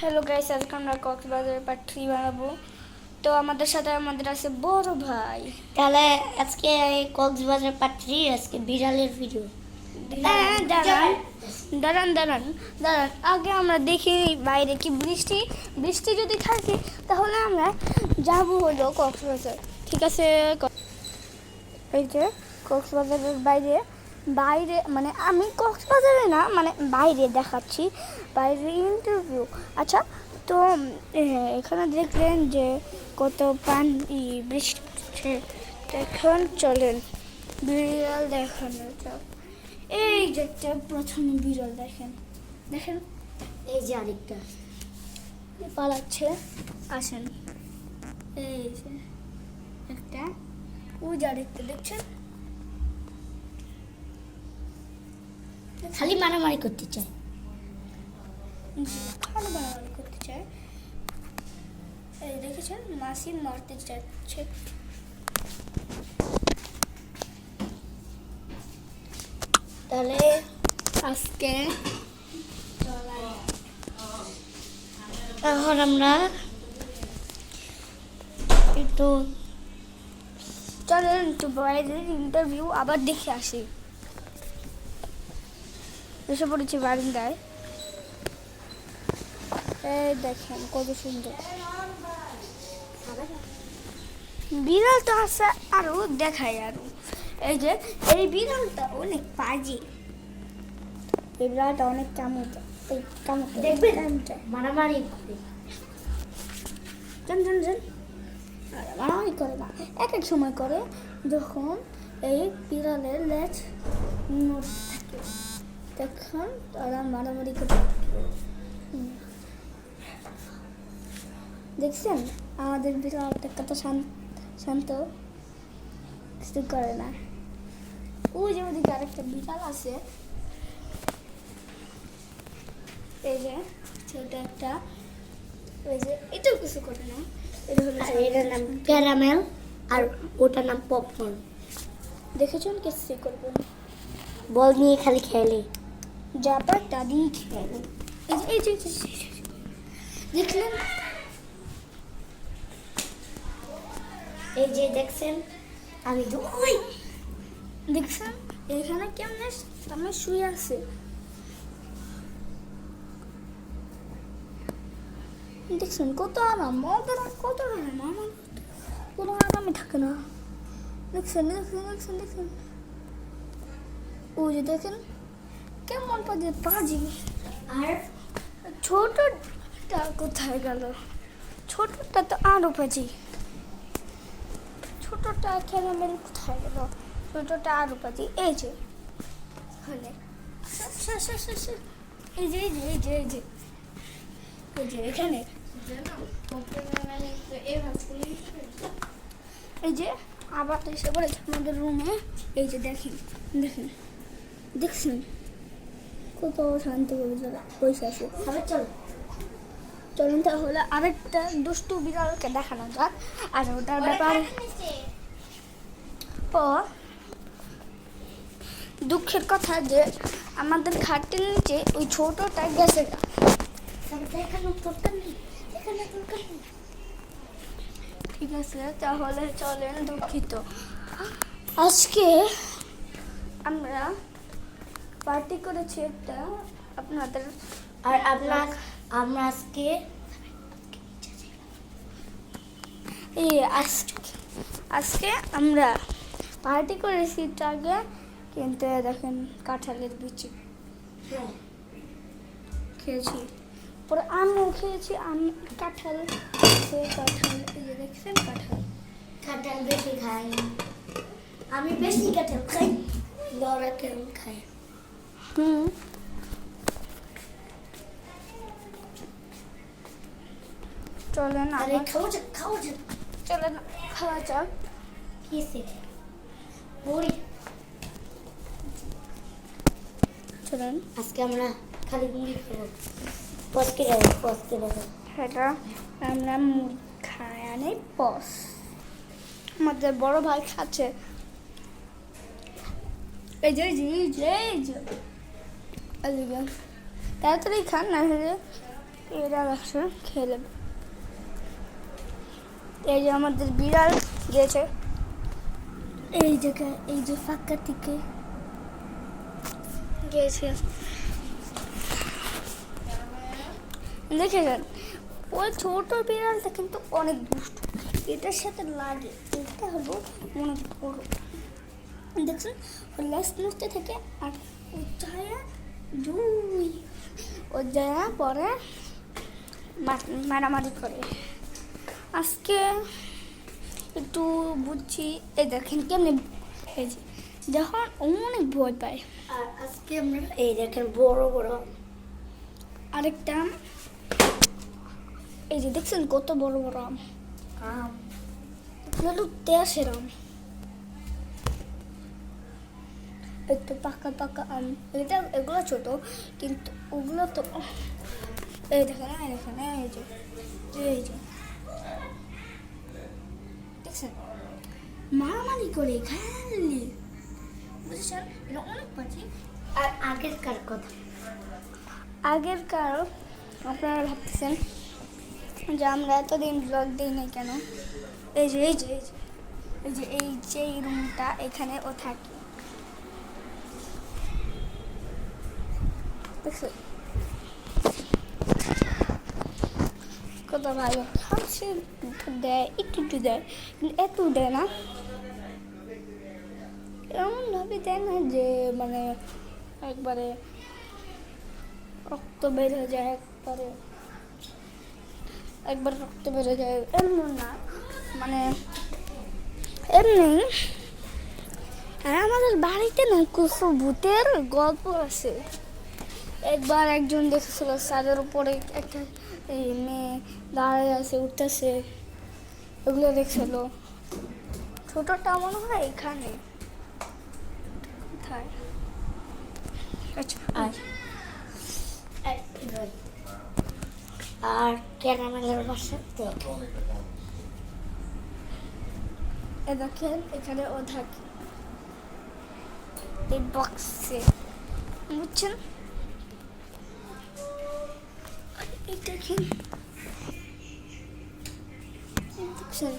Hello guys, আজকে আমরা কক্সবাজারের পার্ট 3 বানাবো। তো আমাদের সাথে আছে বড় ভাই। তাহলে আজকে কক্সবাজার পার্ট 3 আজকে বিড়ালের ভিডিও। দাঁড়ান দাঁড়ান দাঁড়ান, আগে আমরা দেখি বাইরে কি বৃষ্টি বৃষ্টি যদি থাকে তাহলে আমরা যাব হলো কক্সবাজার। ঠিক আছে, এই যে কক্সবাজারের বাইরে বাইরে মানে আমি কক্সবাজারে না, মানে বাইরে দেখাচ্ছি, বাইরে ইন্টারভিউ। আচ্ছা, তো এখানে দেখলেন যে কত পানি বৃষ্টি হচ্ছে। এখন চলেন বিড়াল দেখানো যাক। এই যে একটা প্রথমে বিড়াল দেখেন দেখেন, এই যে আরেকটা পালাচ্ছে। আসেন, এই যে একটা, ওই যে আরেকটা দেখছেন, খালি মারামারি করতে চায়। খালি মারামারি করতে চায়। এই দেখেছেন, মাসি মারতে চাচ্ছে। তাহলে আজকে এখন আমরা একটু চলেন একটু বাইরের ইন্টারভিউ আবার দেখে আসি। এসে পড়েছি বারান্দায়। এই দেখেন কত সুন্দর বিড়াল তো আছে, আরো দেখাই আরো। এই যে এই বিড়ালটা অনেক পাজি, এই বিড়ালটা অনেক কামড় দেখবেন মারামারি করে। জান জান জান, মারামারি করে না, এক এক সময় করে যখন এই বিড়ালের লেজ নড়তে থাকে তখন তারা মারামারি করে। দেখছেন আমাদের বিড়ালটা কত শান্ত, কিছু করে না। ওই যে ওদিকে আরেকটা বিড়াল আছে, এই যে ছোট একটা, ওই যে এটাও কিছু করে না। এটা হলো এটার নাম ক্যারামেল আর ওটার নাম পপকর্ন। দেখেছেন কিছু করবো না, বল নিয়ে খালি খেলে। যাবার দাদি খেলে। এই যে দেখলেন, এই যে দেখছেন আমি দুই দেখছেন এখানে কেমনে আমার শুয়ে আছে। দেখছেন কত আরাম, ওদের কত আরাম, আমার কোনো আরামে থাকে না। দেখছেন দেখছেন দেখছেন দেখছেন, ওই যে দেখেন কেমন পাজি। আর ছোটটা কোথায় গেল? ছোটটা তো আরো পাজি। ছোটটা ক্যারামেল কোথায় গেল? ছোটটা আরো পাজি। এই যে হলে এই যে এই যে এই যে এই যে এই যে এখানে এই যে আবার এসে পড়েছে আমাদের রুমে। এই যে দেখেন দেখেন দেখছেন কত শান্ত করে বসে আছে। চলো চলুন তাহলে আরেকটা দুষ্টু বিড়ালকে দেখানো যাক। আর ওটার ব্যাপার দুঃখের কথা যে আমাদের খাটের নিচে ওই ছোটটা গেছে গা। ঠিক আছে, তাহলে চলেন। দুঃখিত, আজকে আমরা পার্টি করেছি একটা আপনাদের। আর আমরা আজকে আজকে আমরা পার্টি করেছি একটু আগে, কিন্তু দেখেন কাঁঠালের বিচি খেয়েছি, পরে আমও খেয়েছি। কাঁঠাল কাঁঠাল, এই যে দেখছেন কাঁঠাল বেশি খাই। আমি বেশি কাঁঠাল খাই, লড়া কেমন খাই। চলেন আরে খাওয়া যাক চলেন খাওয়া যাক। কি বড়ি চলেন আজকে আমরা খালি মুড়ি খাবো। পস্কে যাবো সেটা আমরা মুড়ি খাই আনি পস। আমাদের বড় ভাই খাচ্ছে। এই যে এই যে এই যে তাড়াতাড়ি খান, না হলে এরা রাখছে খেলে। এই যে আমাদের বিড়াল গিয়েছে এই জায়গায়, এই যে ফাঁকা থেকে গিয়েছে। দেখেছেন ওই ছোট বিড়ালটা কিন্তু অনেক দুষ্ট, এটার সাথে লাগে। এটা হলো অনেক বড়, দেখছেন ওর লেজ নড়তে থেকে আর ও যায় দুই, ও যায় পরে মারামারি করে। আজকে একটু বুঝছি, এই দেখেন কেমনি, এই যে যখন অনেক ভয় পায়। আর আজকে আমরা এই দেখেন বড় বড় আরেকটা আম, এই যে দেখছেন কত বড় বড় আম, আম। এগুলো দেশের আম, একটু পাকা পাকা আম। এটা এগুলো ছোট, কিন্তু ওগুলো তো এই দেখেন, এই দেখেন, এই যে এই যে দেখছেন মারামারি করে খালি, বুঝেছেন? এটা অনেক পাখি। আর আগেরকার কথা, আগেরকার আপনারা ভাবতেছেন যে আমরা এতদিন ব্লগ দিই না কেন। এই যে এই যে এই যে এই যে এই যে এই রুমটা, এখানে ও থাকে, দেখছো কত ভালো খাচ্ছে, দেয় একটু একটু দেয়, কিন্তু এত দেয় না, এমন ভাবে দেয় না যে মানে একবারে রক্ত বের হয়ে যায়, একবার রক্ত বেড়ে যায়, এমন না, মানে এমনি। আর আমাদের বাড়িতে না কিছু ভূতের গল্প আছে। একবার একজন দেখেছিল ছাদের উপরে একটা এই মেয়ে দাঁড়ায় আছে, উঠতেছে, ওগুলো দেখছিল। ছোটটা মনে হয় এখানে কোথায়, আচ্ছা আর ক্যারামেলের বাসা দেখেন, এ দেখেন এখানে ও থাকে এই বক্সে, বুঝছেন? এই দেখেন, দেখছেন,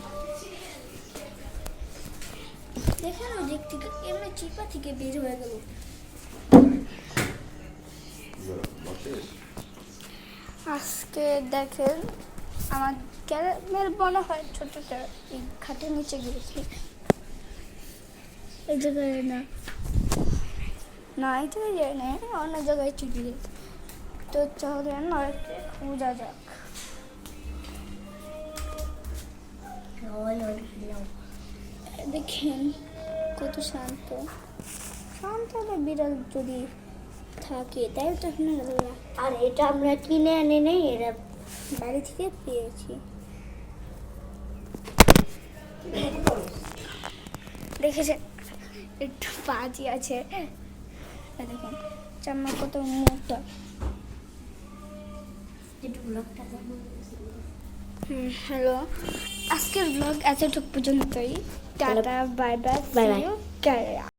দেখেন ওই দিক থেকে এমনি চিপা থেকে বের হয়ে গেল। আজকে দেখেন আমার ক্যারামেল মনে হয় ছোটটা এই খাটের নিচে গিয়েছে, এই জায়গায় না, না এই জায়গায় যায় না, অন্য জায়গায় চলে গেছে। তো চলেন আরেকটা খোঁজা যাক। দেখেন কত শান্ত, শান্ত হলে বিড়াল যদি থাকে তাই তো আপনারা। আর এটা আমরা কিনে আনি নেই, এরা বাড়ি থেকে পেয়েছি। দেখেছেন একটু পাজি আছে, এই দেখুন চাম্মা কত মোটা। হ্যালো, আজকের ব্লগ এতটুকু পর্যন্তই। Tata, bye bye, Bye bye. By.